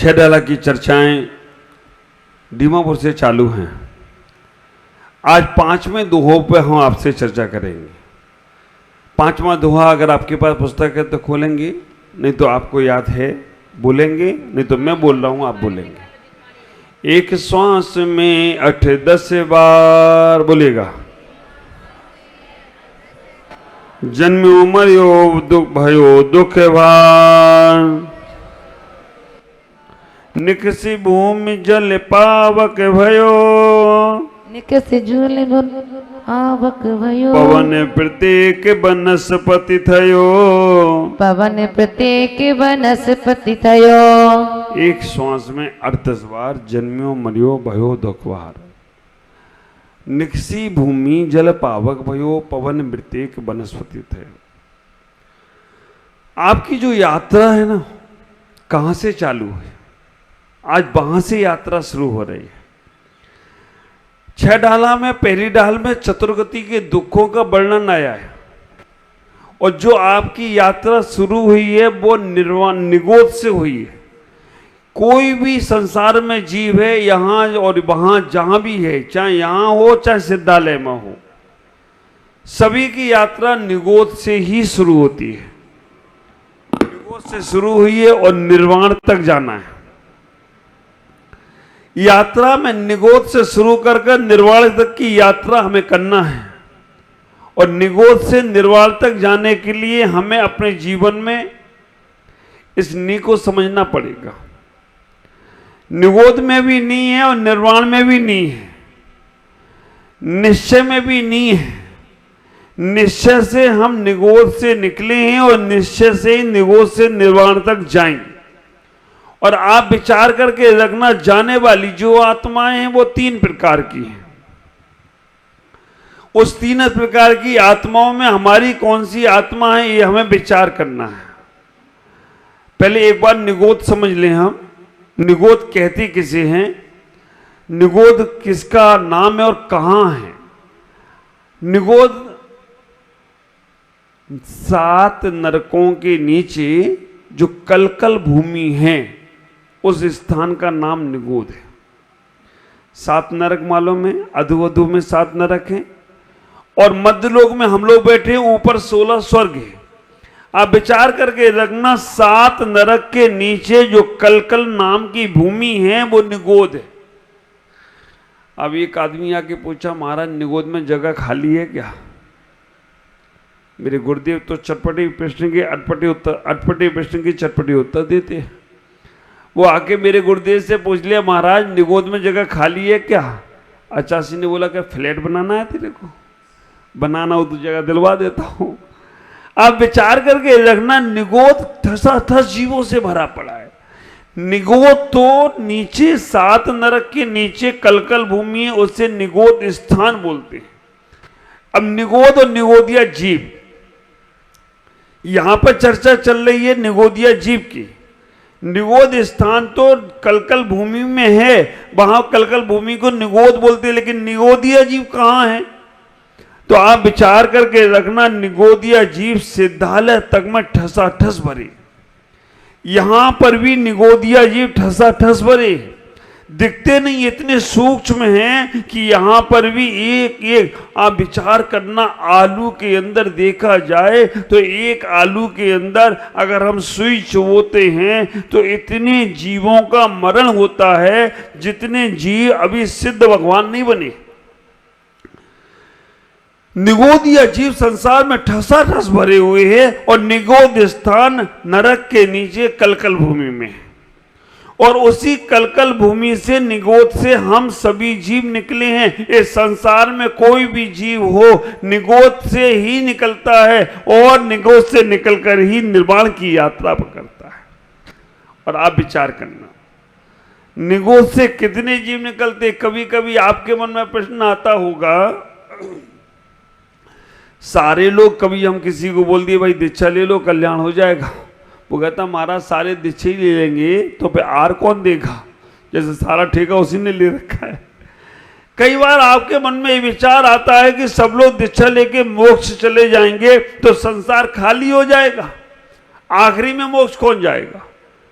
छह डाला की चर्चाएं दीमापुर से चालू हैं। आज पांचवें दोहों पे हम आपसे चर्चा करेंगे। पांचवा दोहा अगर आपके पास पुस्तक है तो खोलेंगे, नहीं तो आपको याद है बोलेंगे, नहीं तो मैं बोल रहा हूं आप बोलेंगे। एक श्वास में 8-10 बार बोलेगा। जन्म्यो मर्यो दुख भयो दुख भार, निकसी भूमि जल पावक भयो, निकसी जल पावक भयो, पवन प्रत्येक वनस्पति थयो, पवन प्रत्येक वनस्पति थयो। एक श्वास में 8-10 बार जन्म्यो मर्यो भयो दुख भार, निकसी भूमि जल पावक भयो, पवन प्रत्येक वनस्पति थयो। आपकी जो यात्रा है ना, कहां से चालू है? आज वहां से यात्रा शुरू हो रही है। छह डाला में पहली डाल में चतुर्गति के दुखों का वर्णन आया है, और जो आपकी यात्रा शुरू हुई है वो निर्वाण निगोद से हुई है। कोई भी संसार में जीव है, यहां और वहां जहां भी है, चाहे यहां हो चाहे सिद्धालय में हो, सभी की यात्रा निगोद से ही शुरू होती है। निगोद से शुरू हुई है और निर्वाण तक जाना है। यात्रा में निगोद से शुरू कर निर्वाण तक की यात्रा हमें करना है, और निगोद से निर्वाण तक जाने के लिए हमें अपने जीवन में इस नी को समझना पड़ेगा। निगोद में भी नी है और निर्वाण में भी नी है, निश्चय में भी नी है। निश्चय से हम निगोद से निकले हैं और निश्चय से ही निगोद से निर्वाण तक जाएंगे। और आप विचार करके रखना, जाने वाली जो आत्माएं हैं वो 3 प्रकार की हैं। उस 3 प्रकार की आत्माओं में हमारी कौन सी आत्मा है, ये हमें विचार करना है। पहले एक बार निगोद समझ लें हम। निगोद कहते किसे हैं, निगोद किसका नाम है और कहां है? निगोद 7 नरकों के नीचे जो कलकल भूमि है, उस स्थान का नाम निगोद है। 7 नरक मालूम है, अधोवधु में 7 नरक हैं, और मध्यलोक में हम लोग बैठे हैं, ऊपर 16 स्वर्ग है। आप विचार करके रखना, 7 नरक के नीचे जो कलकल नाम की भूमि है वो निगोद है। अब एक आदमी आके पूछा, महाराज निगोद में जगह खाली है क्या? मेरे गुरुदेव तो चटपटी प्रश्न के अटपटे प्रश्न की चटपटी उत्तर देते हैं। वो आके मेरे गुरुदेव से पूछ लिया, महाराज निगोद में जगह खाली है क्या? अचासी ने बोला, क्या फ्लैट बनाना है तेरे को? बनाना हो तो जगह दिलवा देता हूं। आप विचार करके रखना, निगोद ठसाठस जीवों से भरा पड़ा है। निगोद तो नीचे 7 नरक के नीचे कलकल भूमि है, उसे निगोद स्थान बोलते हैं। अब निगोद और निगोदिया जीव, यहां पर चर्चा चल रही है निगोदिया जीव की। निगोद स्थान तो कलकल भूमि में है, वहां कलकल भूमि को निगोद बोलते हैं, लेकिन निगोदिया जीव कहां है? तो आप विचार करके रखना, निगोदिया जीव सिद्धालय तक में ठसाठस भरे। यहां पर भी निगोदिया जीव ठसाठस भरे, दिखते नहीं, इतने सूक्ष्म हैं कि यहां पर भी एक एक। आप विचार करना, आलू के अंदर देखा जाए तो एक आलू के अंदर अगर हम सुई चुभोते हैं तो इतने जीवों का मरण होता है जितने जीव अभी सिद्ध भगवान नहीं बने। निगोदिया जीव संसार में ठसाठस भरे हुए हैं, और निगोद स्थान नरक के नीचे कलकल भूमि में है। और उसी कलकल भूमि से, निगोद से हम सभी जीव निकले हैं। इस संसार में कोई भी जीव हो, निगोद से ही निकलता है, और निगोद से निकलकर ही निर्वाण की यात्रा करता है। और आप विचार करना, निगोद से कितने जीव निकलते? कभी कभी आपके मन में प्रश्न आता होगा, सारे लोग, कभी हम किसी को बोल दिए भाई दीक्षा ले लो कल्याण हो जाएगा, वो कहता महाराज सारे दीक्षा ही ले लेंगे तो फिर आर कौन देगा? जैसे सारा ठेका उसी ने ले रखा है। कई बार आपके मन में ये विचार आता है कि सब लोग दीक्षा लेके मोक्ष चले जाएंगे तो संसार खाली हो जाएगा, आखिरी में मोक्ष कौन जाएगा?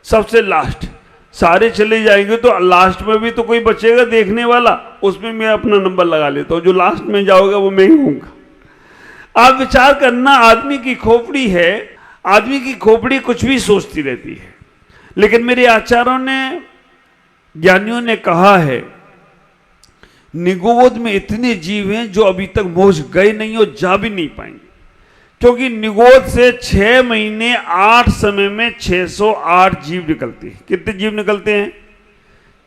सबसे लास्ट। सारे चले जाएंगे तो लास्ट में भी तो कोई बचेगा देखने वाला, उसमें मैं अपना नंबर लगा लेता हूं, जो लास्ट में जाओगे वो मैं ही हूंगा। आप विचार करना, आदमी की खोपड़ी है, आदमी की खोपड़ी कुछ भी सोचती रहती है, लेकिन मेरे आचार्यों ने, ज्ञानियों ने कहा है, निगोद में इतने जीव हैं जो अभी तक मोक्ष गए नहीं और जा भी नहीं पाएंगे, क्योंकि निगोद से 6 महीने 8 समय में 608 जीव निकलते हैं। कितने जीव निकलते हैं?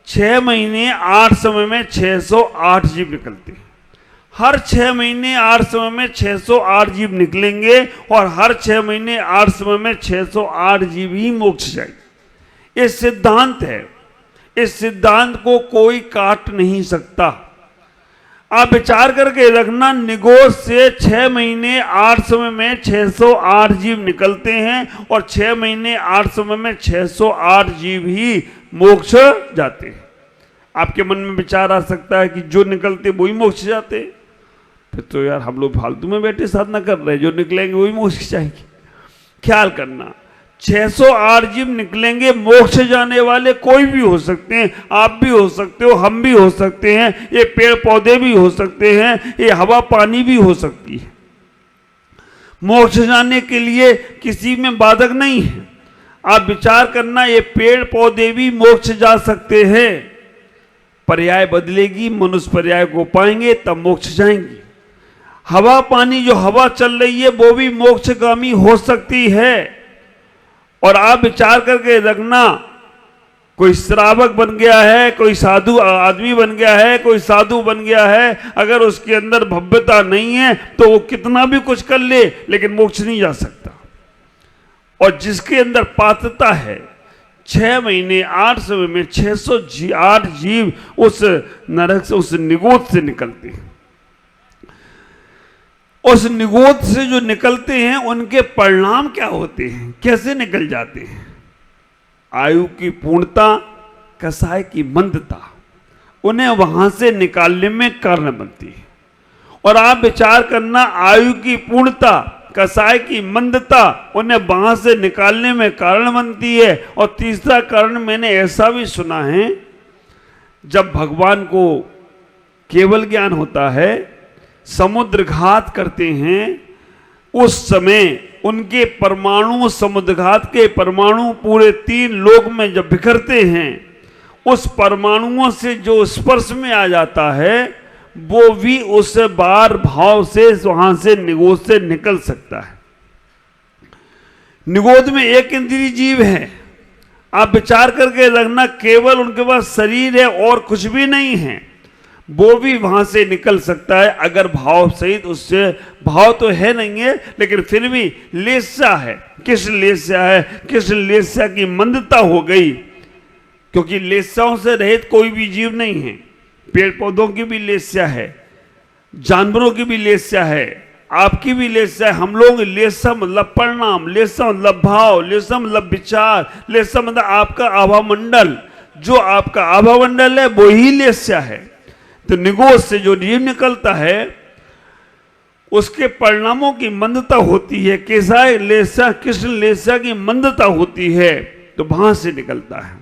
6 महीने 8 समय में 608 जीव निकलते हैं। हर 6 महीने 8 समय में 608 जीव निकलेंगे और हर 6 महीने 8 समय में 608 जीव ही मोक्ष जाएंगे। ये सिद्धांत है, इस सिद्धांत को कोई काट नहीं सकता। आप विचार करके रखना, निगोद से 6 महीने 8 समय में 608 जीव निकलते हैं और 6 महीने 8 समय में 608 जीव ही मोक्ष जाते हैं। आपके मन में विचार आ सकता है कि जो निकलते वही मोक्ष जाते, फिर तो यार हम लोग फालतू में बैठे साधना कर रहे हैं, जो निकलेंगे वही मोक्ष जाएंगे। ख्याल करना, 608 जीव निकलेंगे, मोक्ष जाने वाले कोई भी हो सकते हैं, आप भी हो सकते हो, हम भी हो सकते हैं, ये पेड़ पौधे भी हो सकते हैं, ये हवा पानी भी हो सकती है। मोक्ष जाने के लिए किसी में बाधक नहीं है। आप विचार करना, ये पेड़ पौधे भी मोक्ष जा सकते हैं। पर्याय बदलेगी, मनुष्य पर्याय को पाएंगे तब मोक्ष जाएंगे। हवा पानी, जो हवा चल रही है वो भी मोक्षगामी हो सकती है। और आप विचार करके रखना, कोई श्रावक बन गया है, कोई साधु आदमी बन गया है, कोई साधु बन गया है, अगर उसके अंदर भव्यता नहीं है तो वो कितना भी कुछ कर ले लेकिन मोक्ष नहीं जा सकता। और जिसके अंदर पात्रता है, 6 महीने 8 समय में 608 जीव उस नरक से, उस निगोद से निकलते हैं। उस निगोद से जो निकलते हैं उनके परिणाम क्या होते हैं, कैसे निकल जाते हैं? आयु की पूर्णता, कसाय की मंदता उन्हें वहां से निकालने में कारण बनती है। और आप विचार करना, आयु की पूर्णता, कसाय की मंदता उन्हें वहां से निकालने में कारण बनती है। और तीसरा कारण मैंने ऐसा भी सुना है, जब भगवान को केवल ज्ञान होता है, समुद्र घात करते हैं, उस समय उनके परमाणु, समुद्र घात के परमाणु पूरे 3 लोक में जब बिखरते हैं, उस परमाणुओं से जो स्पर्श में आ जाता है वो भी उस बार भाव से वहां से निगोद से निकल सकता है। निगोद में एक इंद्रिय जीव है। आप विचार करके रखना, केवल उनके पास शरीर है और कुछ भी नहीं है, वो भी वहां से निकल सकता है अगर भाव सहित। उससे भाव तो है नहीं है लेकिन फिर भी लेस्या है। किस लेस्या है? किस लेस्या की मंदता हो गई, क्योंकि लेस्याओं से रहित कोई भी जीव नहीं है। पेड़ पौधों की भी लेस्या है, जानवरों की भी लेस्या है, आपकी भी लेस्या है। हम लोग लेस्या मतलब परिणाम, लेस्या मतलब भाव, लेस्या मतलब विचार, लेस्या मतलब आपका आभामंडल। जो आपका आभामंडल है वो ही लेस्या है। तो निगोद से जो जीव निकलता है उसके परिणामों की मंदता होती है। केसाय लेस्या, कृष्ण लेस्या की मंदता होती है, तो वहां से निकलता है।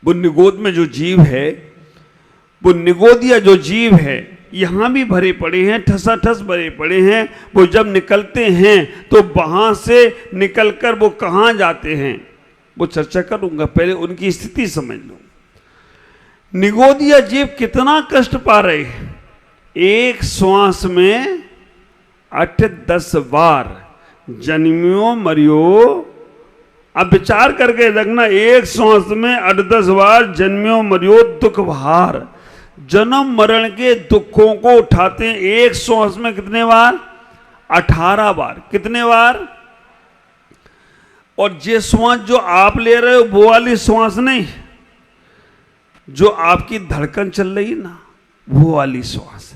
वो निगोद में जो जीव है, वो निगोदिया जो जीव है, यहां भी भरे पड़े हैं, ठसाठस भरे पड़े हैं। वो जब निकलते हैं तो वहां से निकलकर वो कहां जाते हैं वो चर्चा करूंगा, पहले उनकी स्थिति समझ लो। निगोदिया जीव कितना कष्ट पा रहे हैं। एक श्वास में 8-10 बार जन्मियो मरियो। अब विचार करके रखना, एक श्वास में 8-10 बार जन्मियो मरियो दुख भार। जन्म मरण के दुखों को उठाते हैं एक श्वास में कितने बार? 18 बार। कितने बार? और ये श्वास जो आप ले रहे हो वो वाली श्वास नहीं, जो आपकी धड़कन चल रही है ना वो वाली श्वास,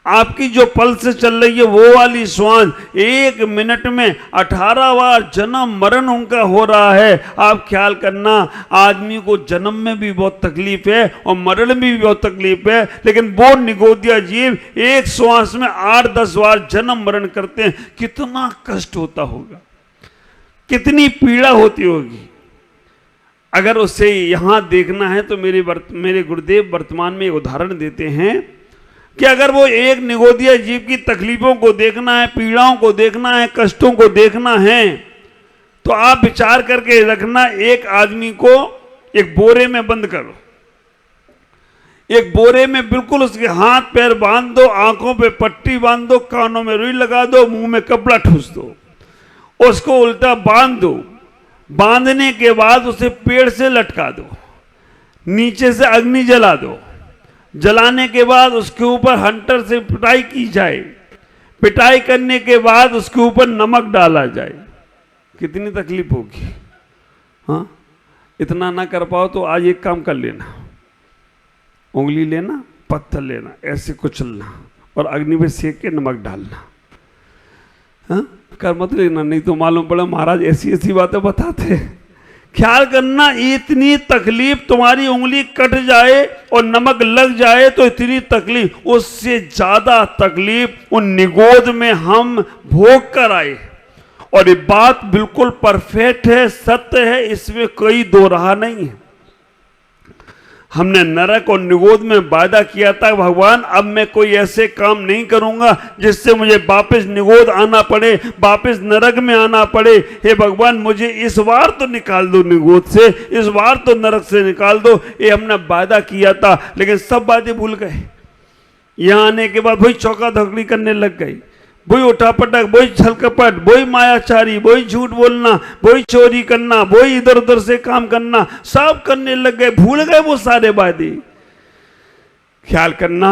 आपकी जो पल्स चल रही है वो वाली श्वास। 1 मिनट में 18 बार जन्म मरण उनका हो रहा है। आप ख्याल करना, आदमी को जन्म में भी बहुत तकलीफ है और मरण में भी बहुत तकलीफ है, लेकिन वो निगोदिया जीव एक श्वास में 8-10 बार जन्म मरण करते हैं। कितना कष्ट होता होगा, कितनी पीड़ा होती होगी। अगर उसे यहाँ देखना है तो मेरे गुरुदेव वर्तमान में एक उदाहरण देते हैं कि अगर वो एक निगोदिया जीव की तकलीफों को देखना है, पीड़ाओं को देखना है, कष्टों को देखना है, तो आप विचार करके रखना, एक आदमी को एक बोरे में बंद करो, एक बोरे में बिल्कुल उसके हाथ पैर बांध दो, आंखों पे पट्टी बांध दो, कानों में रुई लगा दो, मुंह में कपड़ा ठूस दो, उसको उल्टा बांध दो। बांधने के बाद उसे पेड़ से लटका दो, नीचे से अग्नि जला दो, जलाने के बाद उसके ऊपर हंटर से पिटाई की जाए, पिटाई करने के बाद उसके ऊपर नमक डाला जाए, कितनी तकलीफ होगी। हाँ, इतना ना कर पाओ तो आज एक काम कर लेना, उंगली लेना, पत्थर लेना, ऐसे कुचलना और अग्नि में सेक के नमक डालना। हाँ, कर मत लेना, नहीं तो मालूम पड़ा महाराज ऐसी ऐसी बातें बताते हैं। ख्याल करना, इतनी तकलीफ, तुम्हारी उंगली कट जाए और नमक लग जाए तो इतनी तकलीफ, उससे ज्यादा तकलीफ उन निगोद में हम भोग कर आए। और ये बात बिल्कुल परफेक्ट है, सत्य है, इसमें कोई दो राह नहीं है। हमने नरक और निगोद में वादा किया था, भगवान अब मैं कोई ऐसे काम नहीं करूंगा जिससे मुझे वापस निगोद आना पड़े, वापस नरक में आना पड़े। हे भगवान, मुझे इस बार तो निकाल दो निगोद से, इस बार तो नरक से निकाल दो, ये हमने वादा किया था। लेकिन सब बातें भूल गए। यहाँ आने के बाद वही चौका धोकड़ी करने लग गई, वही उठापटक, वही छलकपट, वही मायाचारी, वही झूठ बोलना, वही चोरी करना, वही इधर उधर से काम करना, सब करने लग गए, भूल गए वो सारे वादे। ख्याल करना,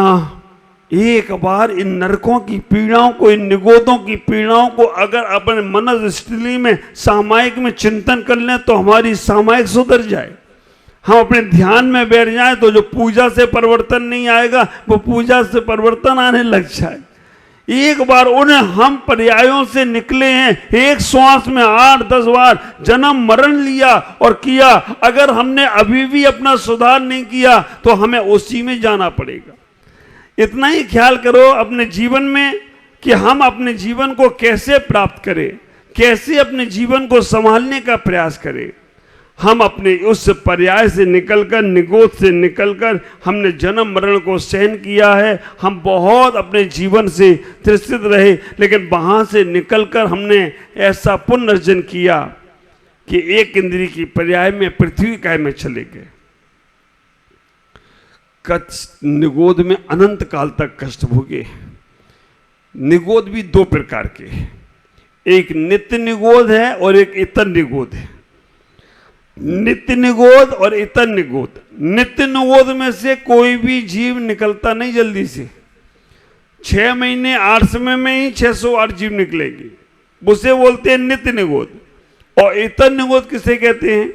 एक बार इन नरकों की पीड़ाओं को, इन निगोदों की पीड़ाओं को अगर अपने मनस्थिति में, सामायिक में चिंतन कर लें तो हमारी सामायिक सुधर जाए। हम अपने ध्यान में बैठ जाए तो जो पूजा से परिवर्तन नहीं आएगा वो पूजा से परिवर्तन आने लग जाए। एक बार उन्हें हम पर्यायों से निकले हैं, एक श्वास में 8-10 बार जन्म मरण लिया और किया। अगर हमने अभी भी अपना सुधार नहीं किया तो हमें उसी में जाना पड़ेगा। इतना ही ख्याल करो अपने जीवन में कि हम अपने जीवन को कैसे प्राप्त करें, कैसे अपने जीवन को संभालने का प्रयास करें। हम अपने उस पर्याय से निकलकर, निगोद से निकलकर हमने जन्म मरण को सहन किया है। हम बहुत अपने जीवन से त्रसित रहे, लेकिन वहां से निकलकर हमने ऐसा पुनर्जन किया कि एक इंद्रिय की पर्याय में पृथ्वी काय में चले गए। निगोद में अनंत काल तक कष्ट भोगे। निगोद भी दो प्रकार के, एक नित्य निगोद है और एक इतर निगोद है। नित्य निगोद और इतर निगोद। नित्य निगोद में से कोई भी जीव निकलता नहीं जल्दी से, 6 महीने 8 समय में ही 608 जीव निकलेंगे, उसे बोलते हैं नित्य निगोद। और इतर निगोद किसे कहते हैं?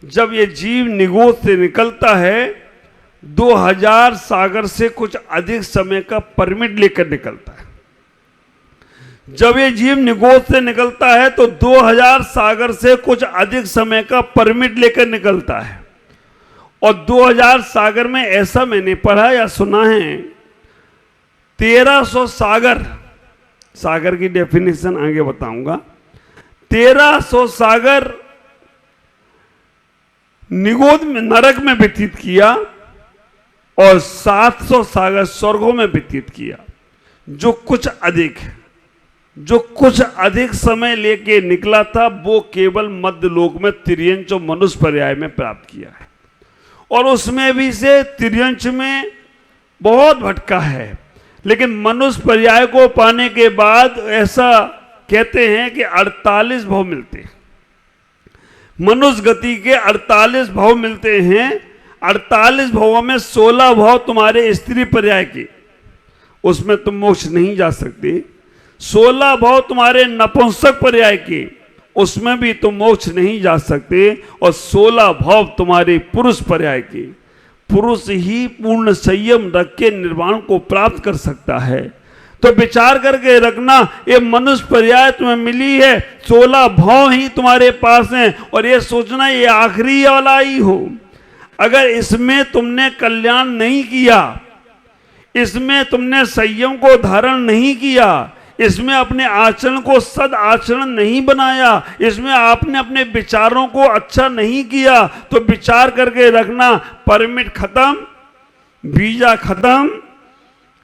जब ये जीव निगोद से निकलता है 2000 सागर से कुछ अधिक समय का परमिट लेकर निकलता है। जब ये जीव निगोद से निकलता है तो 2000 सागर से कुछ अधिक समय का परमिट लेकर निकलता है। और 2000 सागर में ऐसा मैंने पढ़ा या सुना है, 1300 सागर, सागर की डेफिनेशन आगे बताऊंगा, 1300 सागर निगोद में, नरक में व्यतीत किया और 700 सागर स्वर्गों में व्यतीत किया। जो कुछ अधिक समय लेके निकला था वो केवल मध्य लोक में तिर्यंच और मनुष्य पर्याय में प्राप्त किया है। और उसमें भी से तिर्यंच में बहुत भटका है, लेकिन मनुष्य पर्याय को पाने के बाद ऐसा कहते हैं कि 48 भाव मिलते हैं। मनुष्य गति के 48 भाव मिलते हैं। 48 भावों में 16 भाव तुम्हारे स्त्री पर्याय के, उसमें तुम मोक्ष नहीं जा सकते। 16 भाव तुम्हारे नपुंसक पर्याय के, उसमें भी तुम मोक्ष नहीं जा सकते। और 16 भाव तुम्हारे पुरुष पर्याय के, पुरुष ही पूर्ण संयम रख के निर्वाण को प्राप्त कर सकता है। तो विचार करके रखना, ये मनुष्य पर्याय तुम्हें मिली है, 16 भाव ही तुम्हारे पास हैं, और ये सोचना ये आखिरी वाला ही हो। अगर इसमें तुमने कल्याण नहीं किया, इसमें तुमने संयम को धारण नहीं किया, इसमें अपने आचरण को सद आचरण नहीं बनाया, इसमें आपने अपने विचारों को अच्छा नहीं किया, तो विचार करके रखना, परमिट खत्म, वीजा खत्म,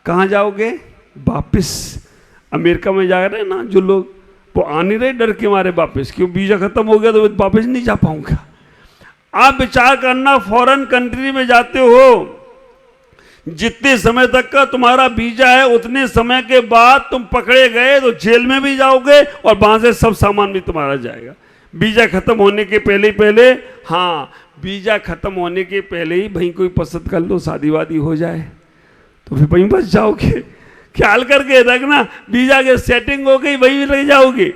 कहां जाओगे? वापिस। अमेरिका में जा रहे हैं ना जो लोग, वो आ नहीं रहे डर के मारे वापस, क्यों? वीजा खत्म हो गया तो वापस नहीं जा पाऊंगा। आप विचार करना, फॉरेन कंट्री में जाते हो, जितने समय तक का तुम्हारा वीजा है उतने समय के बाद तुम पकड़े गए तो जेल में भी जाओगे और वहां से सब सामान भी तुम्हारा जाएगा। वीजा खत्म होने के पहले हाँ, वीजा खत्म होने के पहले ही भाई कोई पसंद कर लो, शादी वादी हो जाए तो फिर वहीं बच जाओगे। ख्याल करके रखना, वीजा के सेटिंग हो गई वहीं रह जाओगे।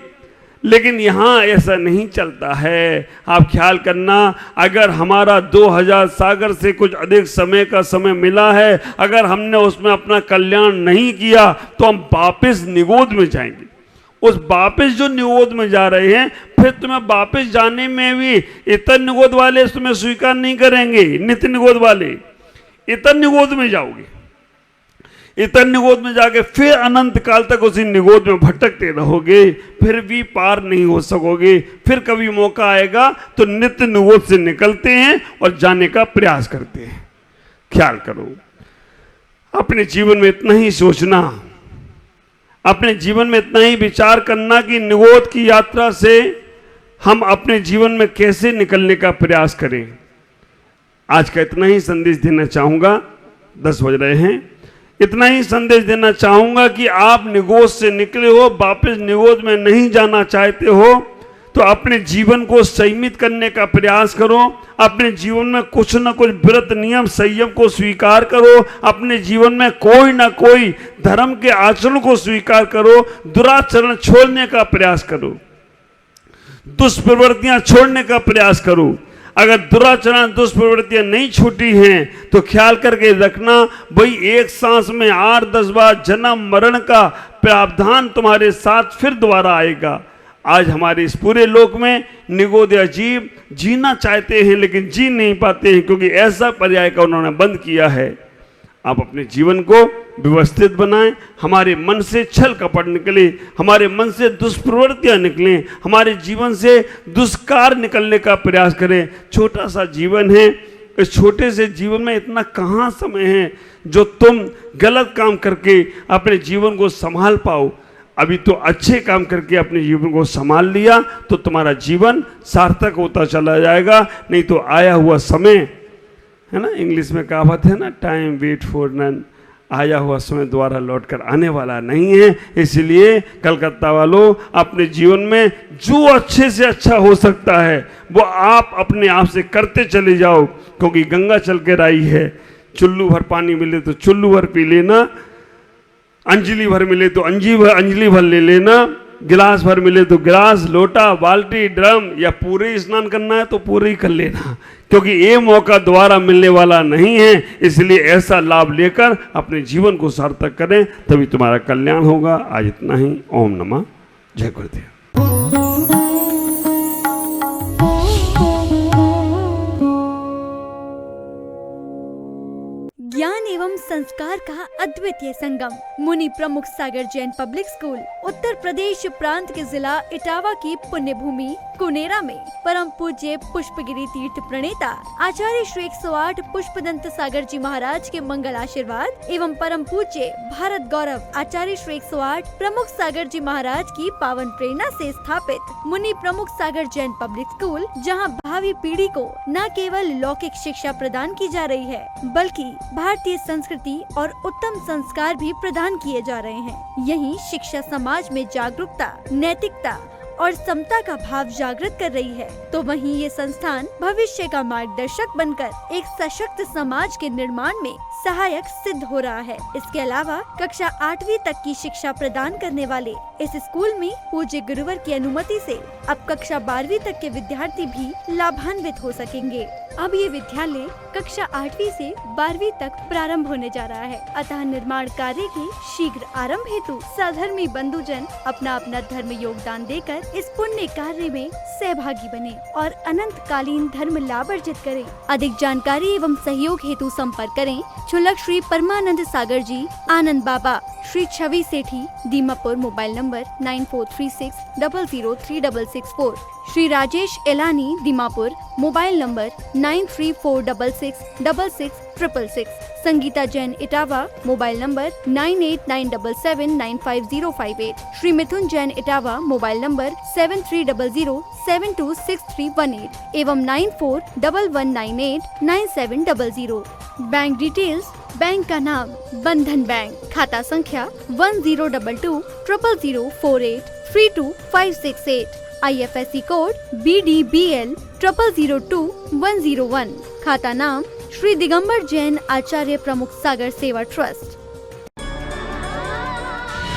लेकिन यहाँ ऐसा नहीं चलता है। आप ख्याल करना, अगर हमारा 2000 सागर से कुछ अधिक समय का समय मिला है, अगर हमने उसमें अपना कल्याण नहीं किया तो हम वापस निगोद में जाएंगे। उस वापस जो निगोद में जा रहे हैं, फिर तुम्हें वापस जाने में भी इतर निगोद वाले तुम्हें स्वीकार नहीं करेंगे। नित्य निगोद वाले इतर निगोद में जाओगे, इतर निगोद में जाके फिर अनंत काल तक उसी निगोद में भटकते रहोगे, फिर भी पार नहीं हो सकोगे। फिर कभी मौका आएगा तो नित्य निगोद से निकलते हैं और जाने का प्रयास करते हैं। ख्याल करो, अपने जीवन में इतना ही सोचना, अपने जीवन में इतना ही विचार करना कि निगोद की यात्रा से हम अपने जीवन में कैसे निकलने का प्रयास करें। आज का इतना ही संदेश देना चाहूंगा, 10 बज रहे हैं। इतना ही संदेश देना चाहूंगा कि आप निगोद से निकले हो, वापस निगोद में नहीं जाना चाहते हो, तो अपने जीवन को संयमित करने का प्रयास करो। अपने जीवन में कुछ न कुछ व्रत नियम संयम को स्वीकार करो। अपने जीवन में कोई ना कोई धर्म के आचरण को स्वीकार करो। दुराचरण छोड़ने का प्रयास करो, दुष्प्रवृत्तियां छोड़ने का प्रयास करो। अगर दुराचरण दुष्प्रवृत्तियां नहीं छूटी हैं तो ख्याल करके रखना, वही एक सांस में 8-10 बार जन्म मरण का प्रावधान तुम्हारे साथ फिर दोबारा आएगा। आज हमारे इस पूरे लोक में निगोद जीव जीना चाहते हैं लेकिन जी नहीं पाते हैं, क्योंकि ऐसा पर्याय का उन्होंने बंद किया है। आप अपने जीवन को व्यवस्थित बनाएं, हमारे मन से छल कपट निकले, हमारे मन से दुष्प्रवृत्तियां निकलें, हमारे जीवन से दुष्कार निकलने का प्रयास करें। छोटा सा जीवन है, इस छोटे से जीवन में इतना कहाँ समय है जो तुम गलत काम करके अपने जीवन को संभाल पाओ। अभी तो अच्छे काम करके अपने जीवन को संभाल लिया तो तुम्हारा जीवन सार्थक होता चला जाएगा। नहीं तो आया हुआ समय है ना, इंग्लिश में कहावत है ना, टाइम वेट फॉर नन, आया हुआ समय दोबारा लौट कर आने वाला नहीं है। इसलिए कलकत्ता वालों, अपने जीवन में जो अच्छे से अच्छा हो सकता है वो आप अपने आप से करते चले जाओ, क्योंकि गंगा चल कर आई है। चुल्लू भर पानी मिले तो चुल्लू भर पी लेना, अंजलि भर मिले तो अंजलि भर ले लेना, गिलास भर मिले तो गिलास, लोटा, बाल्टी, ड्रम, या पूरे स्नान करना है तो पूरे ही कर लेना, क्योंकि ये मौका दोबारा मिलने वाला नहीं है। इसलिए ऐसा लाभ लेकर अपने जीवन को सार्थक करें, तभी तुम्हारा कल्याण होगा। आज इतना ही। ओम नमः, जय गुरुदेव। ज्ञान एवं संस्कार का अद्वितीय संगम, मुनि प्रमुख सागर जैन पब्लिक स्कूल उत्तर प्रदेश प्रांत के जिला इटावा की पुण्य भूमि कुनेरा में परम पूज्य पुष्पगिरी तीर्थ प्रणेता आचार्य श्री 108 पुष्पदंत सागर जी महाराज के मंगल आशीर्वाद एवं परम पूज्य भारत गौरव आचार्य श्री 108 प्रमुख सागर जी महाराज की पावन प्रेरणा से स्थापित मुनि प्रमुख सागर जैन पब्लिक स्कूल, जहां भावी पीढ़ी को न केवल लौकिक शिक्षा प्रदान की जा रही है बल्कि भारतीय संस्कृति और उत्तम संस्कार भी प्रदान किए जा रहे हैं। यही शिक्षा समाज में जागरूकता, नैतिकता और समता का भाव जागृत कर रही है, तो वहीं ये संस्थान भविष्य का मार्गदर्शक बनकर एक सशक्त समाज के निर्माण में सहायक सिद्ध हो रहा है। इसके अलावा कक्षा 8वीं तक की शिक्षा प्रदान करने वाले इस स्कूल में पूज्य गुरुवर की अनुमति से अब कक्षा 12वीं तक के विद्यार्थी भी लाभान्वित हो सकेंगे। अब ये विद्यालय कक्षा 8वीं से 12वीं तक प्रारंभ होने जा रहा है, अतः निर्माण कार्य के शीघ्र आरंभ हेतु सधर्मी बंधुजन अपना अपना धर्म योगदान देकर इस पुण्य कार्य में सहभागी बने और अनंत कालीन धर्म लाभ अर्जित करें। अधिक जानकारी एवं सहयोग हेतु संपर्क करें छुलक Shri Parmanand Sagar ji, Anand Baba, Shri Chhavi Sethi, Dimapur, mobile number 9436003664, Shri Rajesh Elani, Dimapur, mobile number 9346666666, Sangeeta Jain, Etawah, mobile number 9897795058, Shri Mithun Jain, Etawah, mobile number 7300726318 एवं 9411989700। बैंक डिटेल्स, बैंक का नाम बंधन बैंक, खाता संख्या 1022000048325668, IFSC कोड BDBL 002101, खाता नाम श्री दिगंबर जैन आचार्य प्रमुख सागर सेवा ट्रस्ट।